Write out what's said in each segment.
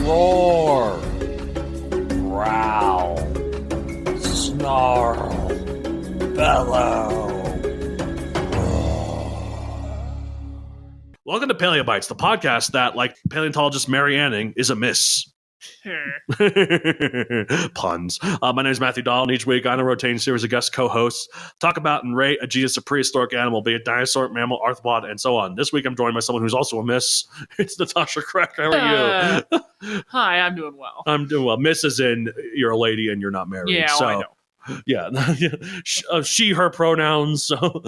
roar, growl, snarl, bellow. Welcome to Paleobites, the podcast that, like paleontologist Mary Anning, is a miss. Puns. My name is Matthew Dahl, and each week on a rotating series of guest co-hosts talk about and rate a genus of prehistoric animal, be it dinosaur, mammal, arthropod, and so on. This week I'm joined by someone who's also a miss. It's Natasha Krech. How are you? Hi, I'm doing well. I'm doing well. Miss as in you're a lady and you're not married. Yeah, so, I know. Yeah, she, her pronouns. So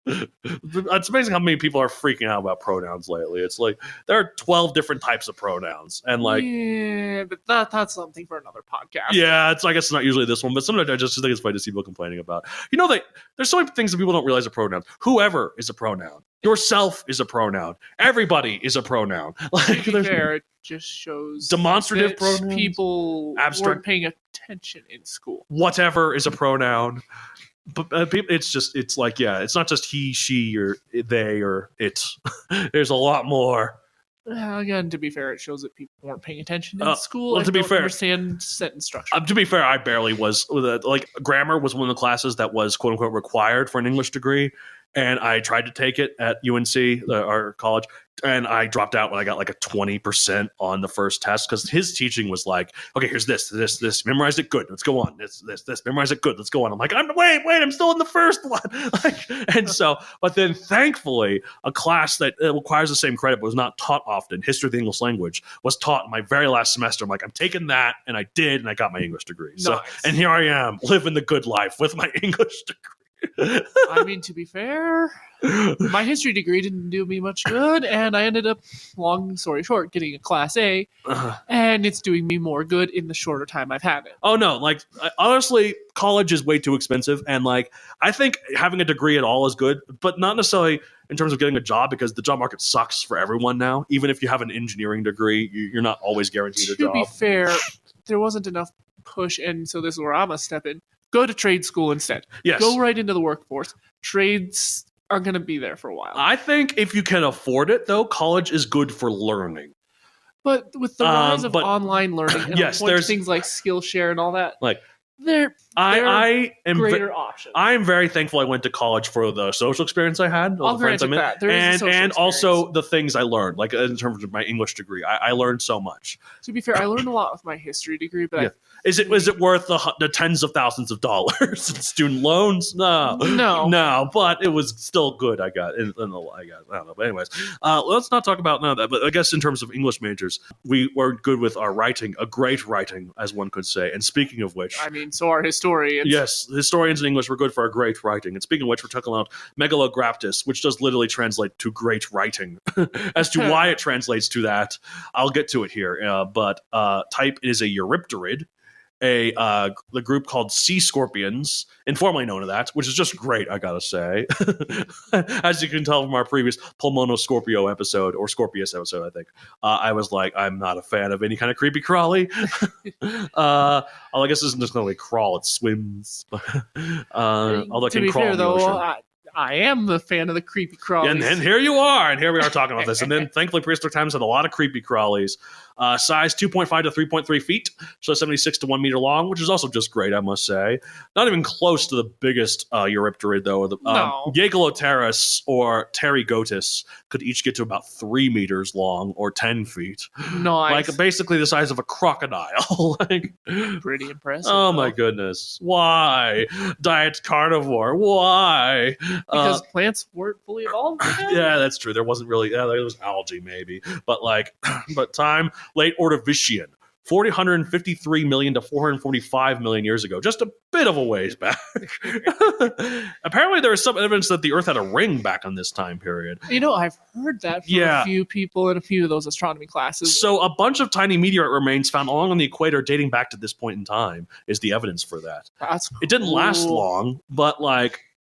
it's amazing how many people are freaking out about pronouns lately. It's like there are 12 different types of pronouns, and like, yeah, but that's something for another podcast. Yeah, I guess it's not usually this one, but sometimes I just think it's funny to see people complaining about. Like there's so many things that people don't realize are pronouns. Whoever is a pronoun. Yourself is a pronoun. Everybody is a pronoun. Like, to be fair, it just shows demonstrative pronouns. People abstract, weren't paying attention in school. Whatever is a pronoun. But it's like, yeah, it's not just he, she, or they, or it. There's a lot more. Again, to be fair, it shows that people weren't paying attention in school. Well, to be fair, understand sentence structure. To be fair, I barely was. Like, grammar was one of the classes that was quote unquote required for an English degree. And I tried to take it at UNC, our college, and I dropped out when I got like a 20% on the first test because his teaching was like, okay, here's this, memorize it, good, let's go on. This, memorize it, good, let's go on. I'm like, wait, I'm still in the first one. But then thankfully, a class that requires the same credit but was not taught often, history of the English language, was taught in my very last semester. I'm like, I'm taking that, and I did, and I got my English degree. Nice. So, and here I am, living the good life with my English degree. I mean, to be fair, my history degree didn't do me much good, and I ended up, long story short, getting a Class A, and it's doing me more good in the shorter time I've had it. Oh, no. Like, honestly, college is way too expensive, and, like, I think having a degree at all is good, but not necessarily in terms of getting a job, because the job market sucks for everyone now. Even if you have an engineering degree, you're not always guaranteed a job. To be fair, there wasn't enough push, and so this is where I'm going to step in. Go to trade school instead. Yes. Go right into the workforce. Trades are going to be there for a while. I think if you can afford it, though, college is good for learning. But with the rise of online learning and yes, there's things like Skillshare and all that, like I am greater options. I am very thankful I went to college for the social experience I had, all the friends I met, and also the things I learned, like in terms of my English degree. I learned so much. To be fair, I learned a lot with my history degree, but yeah. Is it worth the tens of thousands of dollars in student loans? No, but it was still good. I got. I don't know. But anyways, let's not talk about none of that. But I guess in terms of English majors, we were good with our writing, a great writing, as one could say. And speaking of which, I mean, so are historians. Yes, historians in English were good for our great writing. And speaking of which, we're talking about Megalograptus, which does literally translate to great writing. As to why it translates to that, I'll get to it here. But type is a eurypterid. The group called sea scorpions, informally known as that, which is just great, I gotta say. As you can tell from our previous Pulmonoscorpio episode, or Scorpius episode, I think, I was like, I'm not a fan of any kind of creepy crawly. I guess this isn't just really crawl, it swims. Although it to can be crawl fair, in the though, ocean. I am the fan of the creepy crawlies. And here you are, and here we are talking about this. And then, thankfully, prehistoric times had a lot of creepy crawlies. Size 2.5 to 3.3 feet, so 76 to 1 meter long, which is also just great, I must say. Not even close to the biggest eurypterid, though. No. Jaegeloteris or pterygotus could each get to about 3 meters long, or 10 feet. Nice. Like, basically the size of a crocodile. Like, pretty impressive. Oh, my goodness. Why? Diet carnivore. Why? Because plants weren't fully evolved. Yeah, that's true. There wasn't really. Yeah, there was algae, maybe. But time, Late Ordovician, 453 million to 445 million years ago. Just a bit of a ways back. Apparently, there is some evidence that the Earth had a ring back on this time period. I've heard that from a few people in a few of those astronomy classes. So a bunch of tiny meteorite remains found along the equator dating back to this point in time is the evidence for that. That's cool. It didn't last long, but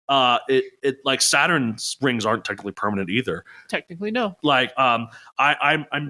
it like Saturn's rings aren't technically permanent either. Technically, no. Like I'm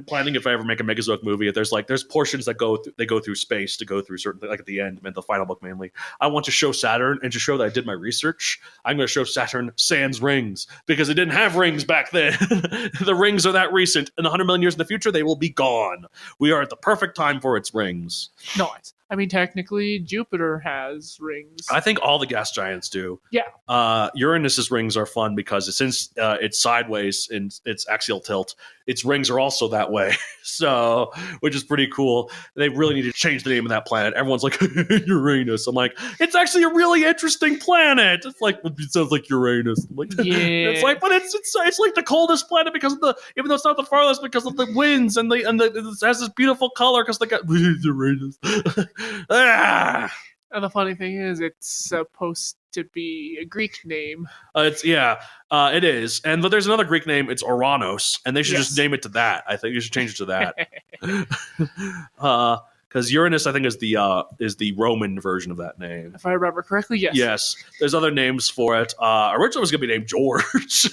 planning, if I ever make a Megazoic movie, there's portions that go through space to go through certain, like at the end, the final book mainly. I want to show Saturn, and to show that I did my research, I'm going to show Saturn sans rings, because it didn't have rings back then. The rings are that recent. In 100 million years in the future, they will be gone. We are at the perfect time for its rings. No, I mean, technically, Jupiter has rings. I think all the gas giants do. Yeah. Uranus's rings are fun because since it's sideways in its axial tilt, its rings are also that way. So, which is pretty cool. They really need to change the name of that planet. Everyone's like, Uranus. I'm like, it's actually a really interesting planet. It's like, it sounds like Uranus. I'm like, Yeah. It's like, but it's like the coldest planet because of even though it's not the farthest, because of the winds and it has this beautiful color because they got Uranus. And the funny thing is, it's supposed to be a Greek name. It is. But there's another Greek name. It's Oranos, and they should just name it to that. I think you should change it to that. Because Uranus, I think, is the Roman version of that name. If I remember correctly, yes. Yes. There's other names for it. Originally, it was going to be named George.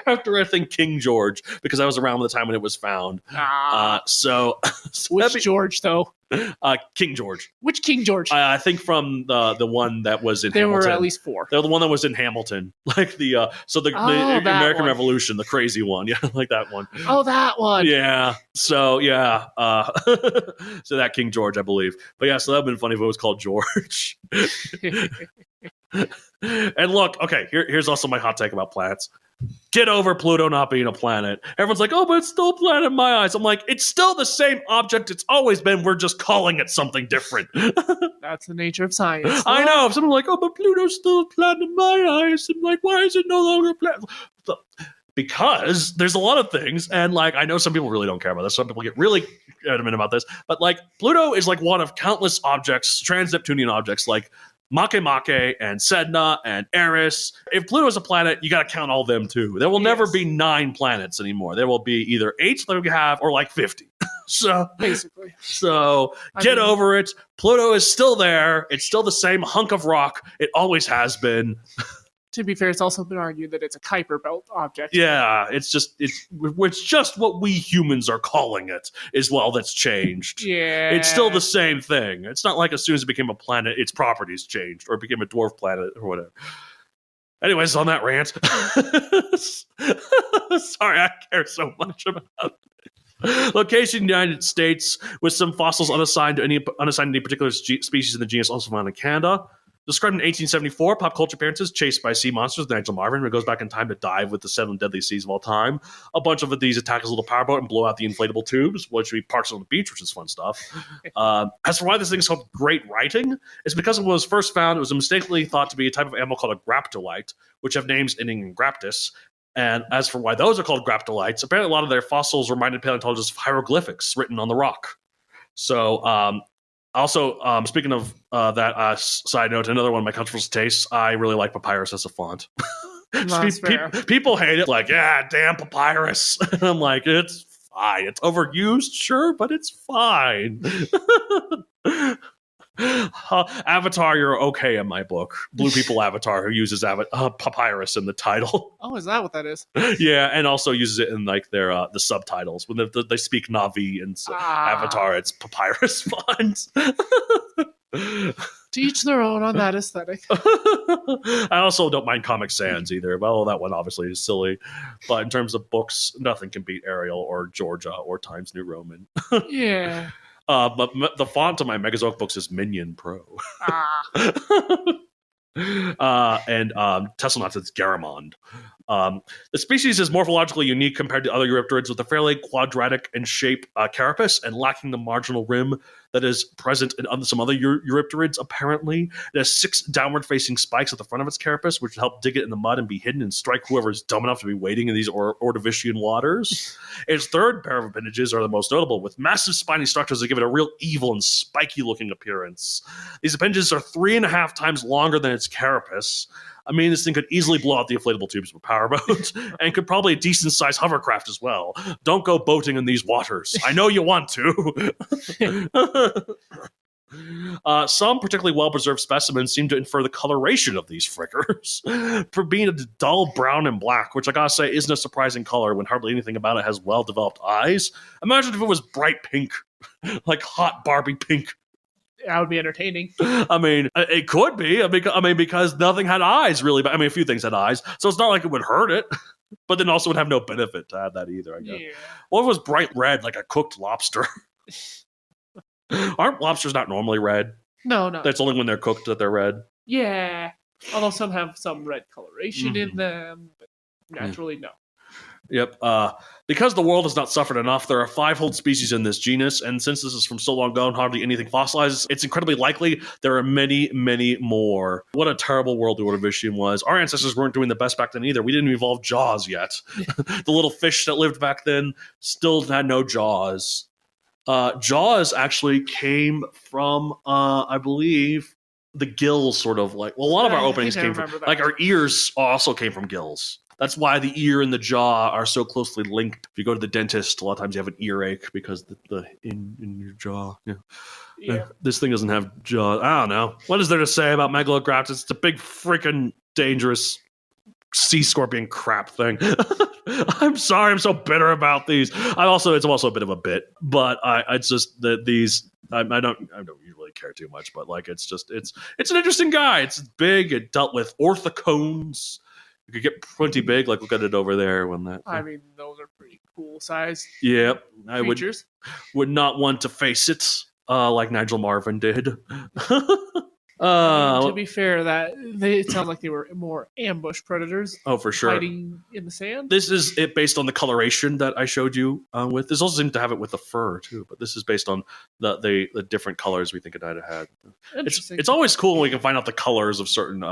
After, I think, King George, because I was around the time when it was found. Which George, though? King George. Which King George? I think from the one that was in Hamilton. There were at least 4. They're the one that was in Hamilton. Like the American Revolution, the crazy one. Yeah, like that one. Oh, that one. Yeah. So, yeah. So that King George, I believe. But yeah, so that would have been funny if it was called George. And look, okay, here's also my hot take about planets. Get over Pluto not being a planet. Everyone's like, oh, but it's still a planet in my eyes. I'm like, it's still the same object it's always been. We're just calling it something different. That's the nature of science. I know. If someone's like, oh, but Pluto's still a planet in my eyes. I'm like, why is it no longer a planet? Because there's a lot of things, and like I know some people really don't care about this. Some people get really adamant about this, but like Pluto is like one of countless objects, trans-Neptunian objects, like Makemake and Sedna and Eris. If Pluto is a planet, you got to count all them too. There will never be 9 planets anymore. There will be either 8 that we have or like 50. So basically, get over it. Pluto is still there. It's still the same hunk of rock. It always has been. To be fair, it's also been argued that it's a Kuiper Belt object. Yeah, it's just what we humans are calling it is that's changed. Yeah. It's still the same thing. It's not like as soon as it became a planet, its properties changed or it became a dwarf planet or whatever. Anyways, on that rant. Sorry, I care so much about it. Location United States, with some fossils unassigned to any particular species in the genus, also found in Canada. Described in 1874, pop culture appearances, Chased by Sea Monsters, Nigel Marvin. It goes back in time to dive with the 7 deadly seas of all time. A bunch of these attack his little powerboat and blow out the inflatable tubes, which we parks on the beach, which is fun stuff. As for why this thing is called great writing, it's because when it was first found, it was mistakenly thought to be a type of animal called a graptolite, which have names ending in graptus. And as for why those are called graptolites, apparently a lot of their fossils reminded paleontologists of hieroglyphics written on the rock. So, also, speaking of that side note, another one of my controversial tastes, I really like papyrus as a font. People hate it, like, yeah, damn papyrus. And I'm like, it's fine. It's overused, sure, but it's fine. Avatar, you're okay in my book. Blue People Avatar, who uses papyrus in the title. Oh, is that what that is? Yeah, and also uses it in like their the subtitles when they speak Na'vi and Avatar. It's papyrus fonts. To each their own on that aesthetic. I also don't mind Comic Sans either. Well, that one obviously is silly, but in terms of books, nothing can beat Arial or Georgia or Times New Roman. Yeah. But the font of my Megazoic books is Minion Pro. And Tesselnauts, it's Garamond. The species is morphologically unique compared to other eurypterids, with a fairly quadratic in shape carapace and lacking the marginal rim that is present in some other eurypterids, apparently. It has 6 downward-facing spikes at the front of its carapace, which help dig it in the mud and be hidden and strike whoever is dumb enough to be wading in these Ordovician waters. Its third pair of appendages are the most notable, with massive spiny structures that give it a real evil and spiky-looking appearance. These appendages are 3.5 times longer than its carapace. I mean, this thing could easily blow out the inflatable tubes of a powerboat and could probably a decent-sized hovercraft as well. Don't go boating in these waters. I know you want to. Some particularly well-preserved specimens seem to infer the coloration of these frickers for being a dull brown and black, which I gotta say isn't a surprising color when hardly anything about it has well-developed eyes. Imagine if it was bright pink, like hot Barbie pink. That would be entertaining. I mean, it could be. I mean, because nothing had eyes, really. But I mean, a few things had eyes, so it's not like it would hurt it. But then also would have no benefit to have that either, I guess. Yeah. What if it was bright red, like a cooked lobster? Aren't lobsters not normally red? No. That's only when they're cooked that they're red. Yeah. Although some have some red coloration in them, but naturally, no. Yep. Because the world has not suffered enough, there are 5 whole species in this genus, and since this is from so long ago and hardly anything fossilized, it's incredibly likely there are many, many more. What a terrible world the Ordovician was. Our ancestors weren't doing the best back then either. We didn't evolve jaws yet. The little fish that lived back then still had no jaws. Jaws actually came from, I believe, the gills, sort of like. Well, a lot of our openings came from, like our ears also came from gills. That's why the ear and the jaw are so closely linked. If you go to the dentist, a lot of times you have an earache because the in your jaw. Yeah. This thing doesn't have jaws. I don't know. What is there to say about Megalograptus? It's a big freaking dangerous sea scorpion crap thing. I'm sorry, I'm so bitter about these. It's also a bit of a bit, but it's just that these. I don't usually care too much, but like it's an interesting guy. It's big. It dealt with orthocones. It could get pretty big, like look at it over there. I mean, those are pretty cool size. Yep, creatures. I would not want to face it like Nigel Marvin did. To be fair, it sounds like they were more ambush predators. Oh, for sure. Hiding in the sand. This is it based on the coloration that I showed you with. This also seems to have it with the fur too, but this is based on the different colors we think it might have had. It's always cool when we can find out the colors of certain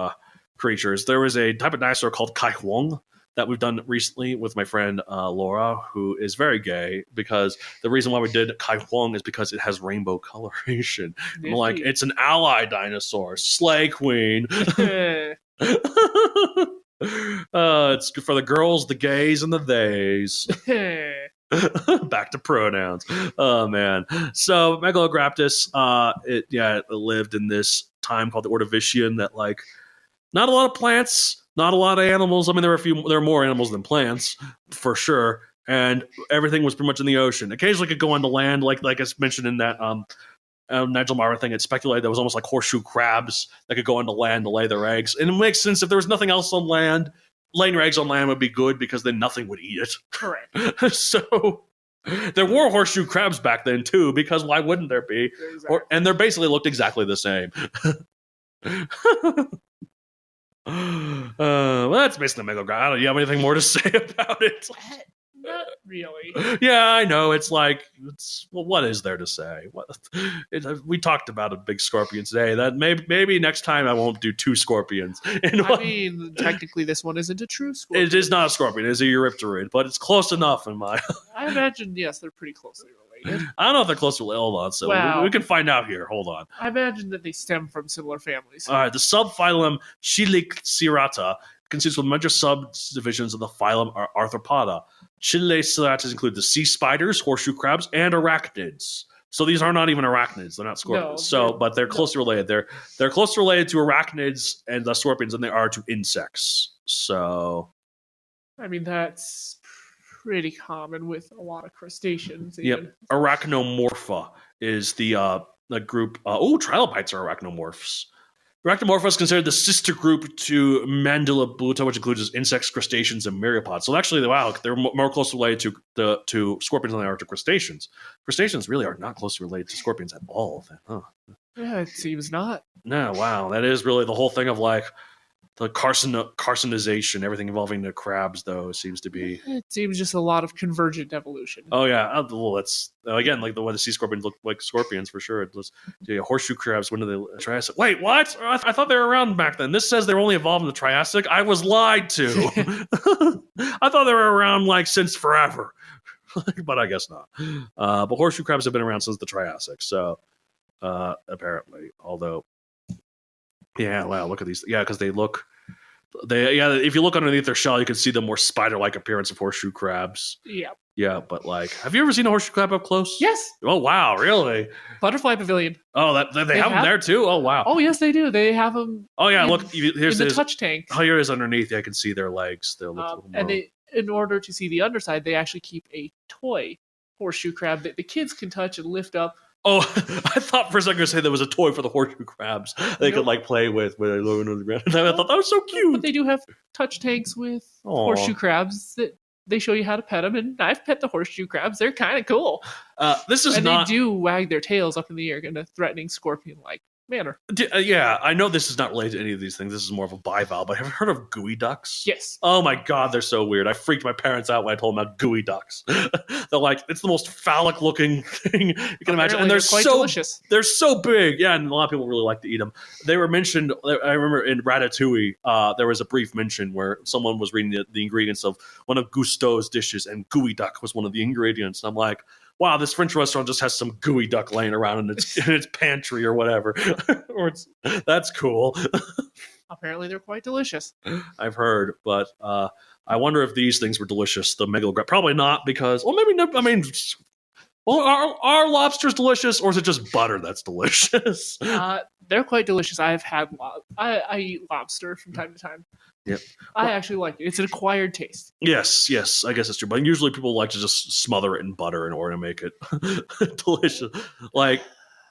creatures. There was a type of dinosaur called Kai Huang that we've done recently with my friend Laura, who is very gay, because the reason why we did Kai Huang is because it has rainbow coloration. I'm like, it's an ally dinosaur, slay queen. It's good for the girls, the gays, and the theys. Back to pronouns. Oh man. So Megalograptus, it lived in this time called the Ordovician that like. Not a lot of plants, not a lot of animals. I mean, there are more animals than plants, for sure. And everything was pretty much in the ocean. Occasionally it could go on the land, like I mentioned in that Nigel Marvin thing. It speculated there was almost like horseshoe crabs that could go on the land to lay their eggs. And it makes sense if there was nothing else on land, laying your eggs on land would be good because then nothing would eat it. Correct. So there were horseshoe crabs back then too, because why wouldn't there be? Exactly. And they basically looked exactly the same. Well, that's basically Megalograptus. Do you have anything more to say about it? Not really. Yeah, I know. What is there to say? We talked about a big scorpion today. That maybe next time I won't do 2 scorpions. I mean, technically, this one isn't a true scorpion. It is not a scorpion. It is a eurypterid, but it's close enough in my. I imagine, yes, they're pretty closely related. I don't know if they're closely related. Hold on, so we can find out here. Hold on. I imagine that they stem from similar families. All right, the subphylum Cheliceratta consists of major subdivisions of the phylum Arthropoda. Cheliceratta include the sea spiders, horseshoe crabs, and arachnids. So these are not even arachnids; they're not scorpions. But they're closely related. They're closely related to arachnids and the scorpions than they are to insects. So, I mean, that's pretty common with a lot of crustaceans. Yep. Arachnomorpha is the group. Trilobites are arachnomorphs. Arachnomorpha is considered the sister group to Mandibulata, which includes insects, crustaceans, and myriapods. So actually, they're more closely related to scorpions than they are to crustaceans. Crustaceans really are not closely related to scorpions at all. Then, huh? Yeah, it seems not. No, wow, that is really the whole thing of like the carcinization, everything involving the crabs, though, seems to be. It seems just a lot of convergent evolution. Oh yeah, well that's again like the way the sea scorpions look like scorpions for sure. It was horseshoe crabs. When did they Triassic? Wait, what? I thought they were around back then. This says they were only evolved in the Triassic. I was lied to. I thought they were around like since forever, but I guess not. But horseshoe crabs have been around since the Triassic. So apparently, although. Yeah, wow, look at these. Yeah, because they look If you look underneath their shell, you can see the more spider-like appearance of horseshoe crabs. Yeah. Yeah, but like, have you ever seen a horseshoe crab up close? Yes. Oh wow, really? Butterfly Pavilion. Oh, they have them there too. Oh wow. Oh yes, they do. They have them. Oh yeah, look. Here's in the touch tank. Oh, here it is underneath. I can see their legs. They're And in order to see the underside, they actually keep a toy horseshoe crab that the kids can touch and lift up. Oh, I thought for a second you were saying there was a toy for the horseshoe crabs they could like play with when they're lower on the ground. I thought that was so cute. But they do have touch tanks with horseshoe crabs that they show you how to pet them, and I've pet the horseshoe crabs. They're kind of cool. They do wag their tails up in the air in a threatening scorpion-like manner. Yeah, I know this is not related to any of these things. This is more of a bivalve, but have you heard of gooey ducks? Yes. Oh my god, they're so weird. I freaked my parents out when I told them about gooey ducks. They're like, it's the most phallic looking thing you can imagine. And they're quite delicious. They're so big. Yeah, and a lot of people really like to eat them. They were mentioned, I remember in Ratatouille, there was a brief mention where someone was reading the ingredients of one of Gusteau's dishes, and gooey duck was one of the ingredients. And I'm like, wow, this French restaurant just has some gooey duck laying around in its pantry or whatever. That's cool. Apparently, they're quite delicious. I've heard, but I wonder if these things were delicious. The Megalograptus, probably not, because maybe not. I mean, are lobsters delicious, or is it just butter that's delicious? They're quite delicious. I've had I eat lobster from time to time. Yep. I actually like it. It's an acquired taste. Yes, I guess that's true. But usually people like to just smother it in butter in order to make it delicious. Like,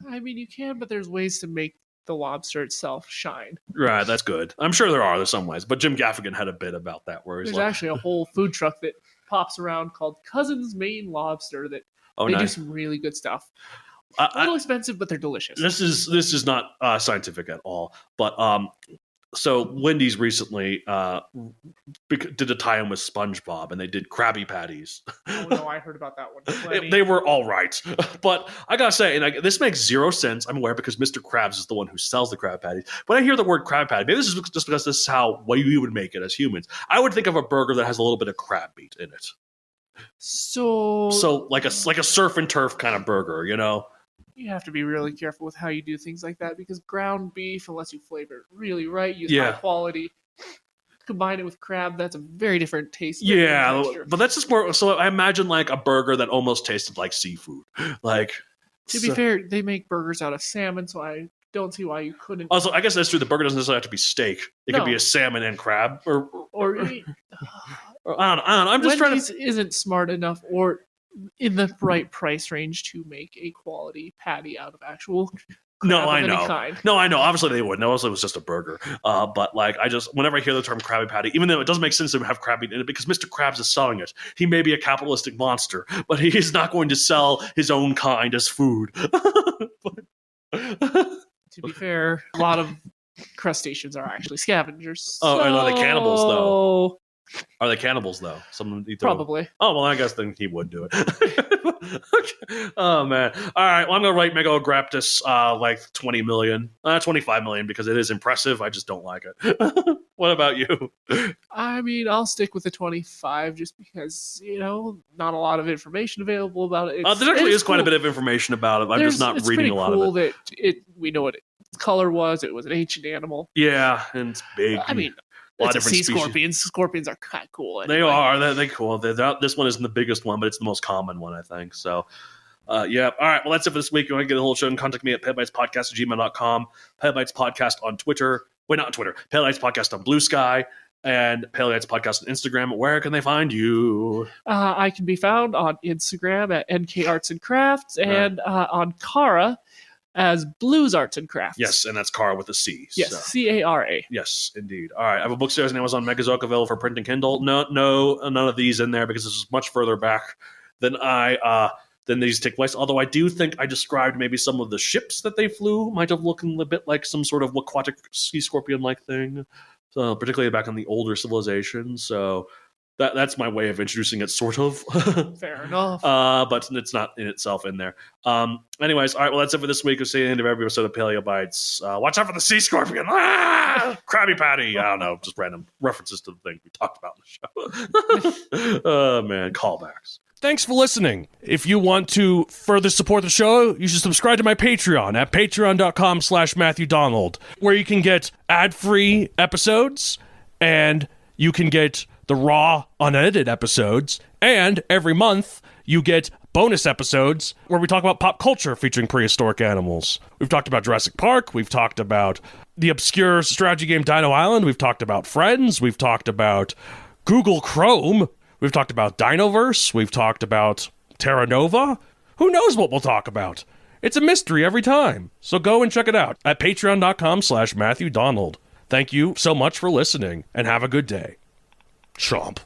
I mean, you can, but there's ways to make the lobster itself shine. Right, that's good. I'm sure there's some ways. But Jim Gaffigan had a bit about that where he's there's actually a whole food truck that pops around called Cousin's Maine Lobster that do some really good stuff. A little expensive, but they're delicious. This is not scientific at all. But so Wendy's recently did a tie-in with SpongeBob, and they did Krabby Patties. Oh no, I heard about that one. They were all right, but I gotta say, and this makes zero sense. I'm aware because Mr. Krabs is the one who sells the Krabby Patties. When I hear the word Krabby Patty, maybe this is just because this is how we would make it as humans. I would think of a burger that has a little bit of crab meat in it. So like a surf and turf kind of burger, you know. You have to be really careful with how you do things like that because ground beef, unless you flavor it really right, use high quality, combine it with crab, that's a very different taste. Yeah, but that's just more. So I imagine like a burger that almost tasted like seafood. Like, to be fair, they make burgers out of salmon, so I don't see why you couldn't. Also, I guess that's true. The burger doesn't necessarily have to be steak. It could be a salmon and crab, or I don't know. I'm just Wendy's isn't smart enough or in the right price range to make a quality patty out of actual No, I know. Kind. No, I know. Obviously, they wouldn't. Obviously, it was just a burger. But like, whenever I hear the term Krabby Patty, even though it doesn't make sense to have crab meat in it, because Mr. Krabs is selling it. He may be a capitalistic monster, but he is not going to sell his own kind as food. To be fair, a lot of crustaceans are actually scavengers. Oh, and are they cannibals though? Are they cannibals though? Some eat probably. Oh well, I guess then he would do it. Okay. Oh man! All right, well I'm gonna write Megalograptus like 20 million, 25 million because it is impressive. I just don't like it. What about you? I mean, I'll stick with the 25 just because not a lot of information available about it. There actually is quite a bit of information about it. I'm just not reading a lot of it. That we know what its color was. It was an ancient animal. Yeah, and it's big. I mean. A lot of sea different scorpions. Scorpions are kind of cool. Anyway. They are. They're cool. This one isn't the biggest one, but it's the most common one, I think. So, yeah. All right. Well, that's it for this week. If you want to get a whole show and contact me at palebytespodcast@gmail.com, Palebytes Podcast on Twitter. Wait, not on Twitter. Palebytes Podcast on Blue Sky, and Palebytes Podcast on Instagram. Where can they find you? I can be found on Instagram at NK Arts and Crafts and on Kara as Blues Arts and Crafts. Yes, and that's Cara with a C. Yes, so. C-A-R-A. Yes, indeed. All right, I have a book series on Amazon Megazoic available for print and Kindle. No, none of these in there because this is much further back than these take place. Although I do think I described maybe some of the ships that they flew might have looked a bit like some sort of aquatic sea scorpion-like thing. So particularly back in the older civilizations. So that's my way of introducing it, sort of. Fair enough. But it's not in itself in there. Anyways, all right, well, that's it for this week. We'll see you at the end of every episode of Paleo Bites. Watch out for the sea scorpion. Krabby Patty. I don't know, just random references to the thing we talked about in the show. Oh, man, callbacks. Thanks for listening. If you want to further support the show, you should subscribe to my Patreon at patreon.com/MatthewDonald, where you can get ad-free episodes and you can get the raw, unedited episodes, and every month you get bonus episodes where we talk about pop culture featuring prehistoric animals. We've talked about Jurassic Park, we've talked about the obscure strategy game Dino Island, we've talked about Friends, we've talked about Google Chrome, we've talked about Dinoverse, we've talked about Terra Nova. Who knows what we'll talk about? It's a mystery every time. So go and check it out at patreon.com/Matthew Donald. Thank you so much for listening, and have a good day. Chomp.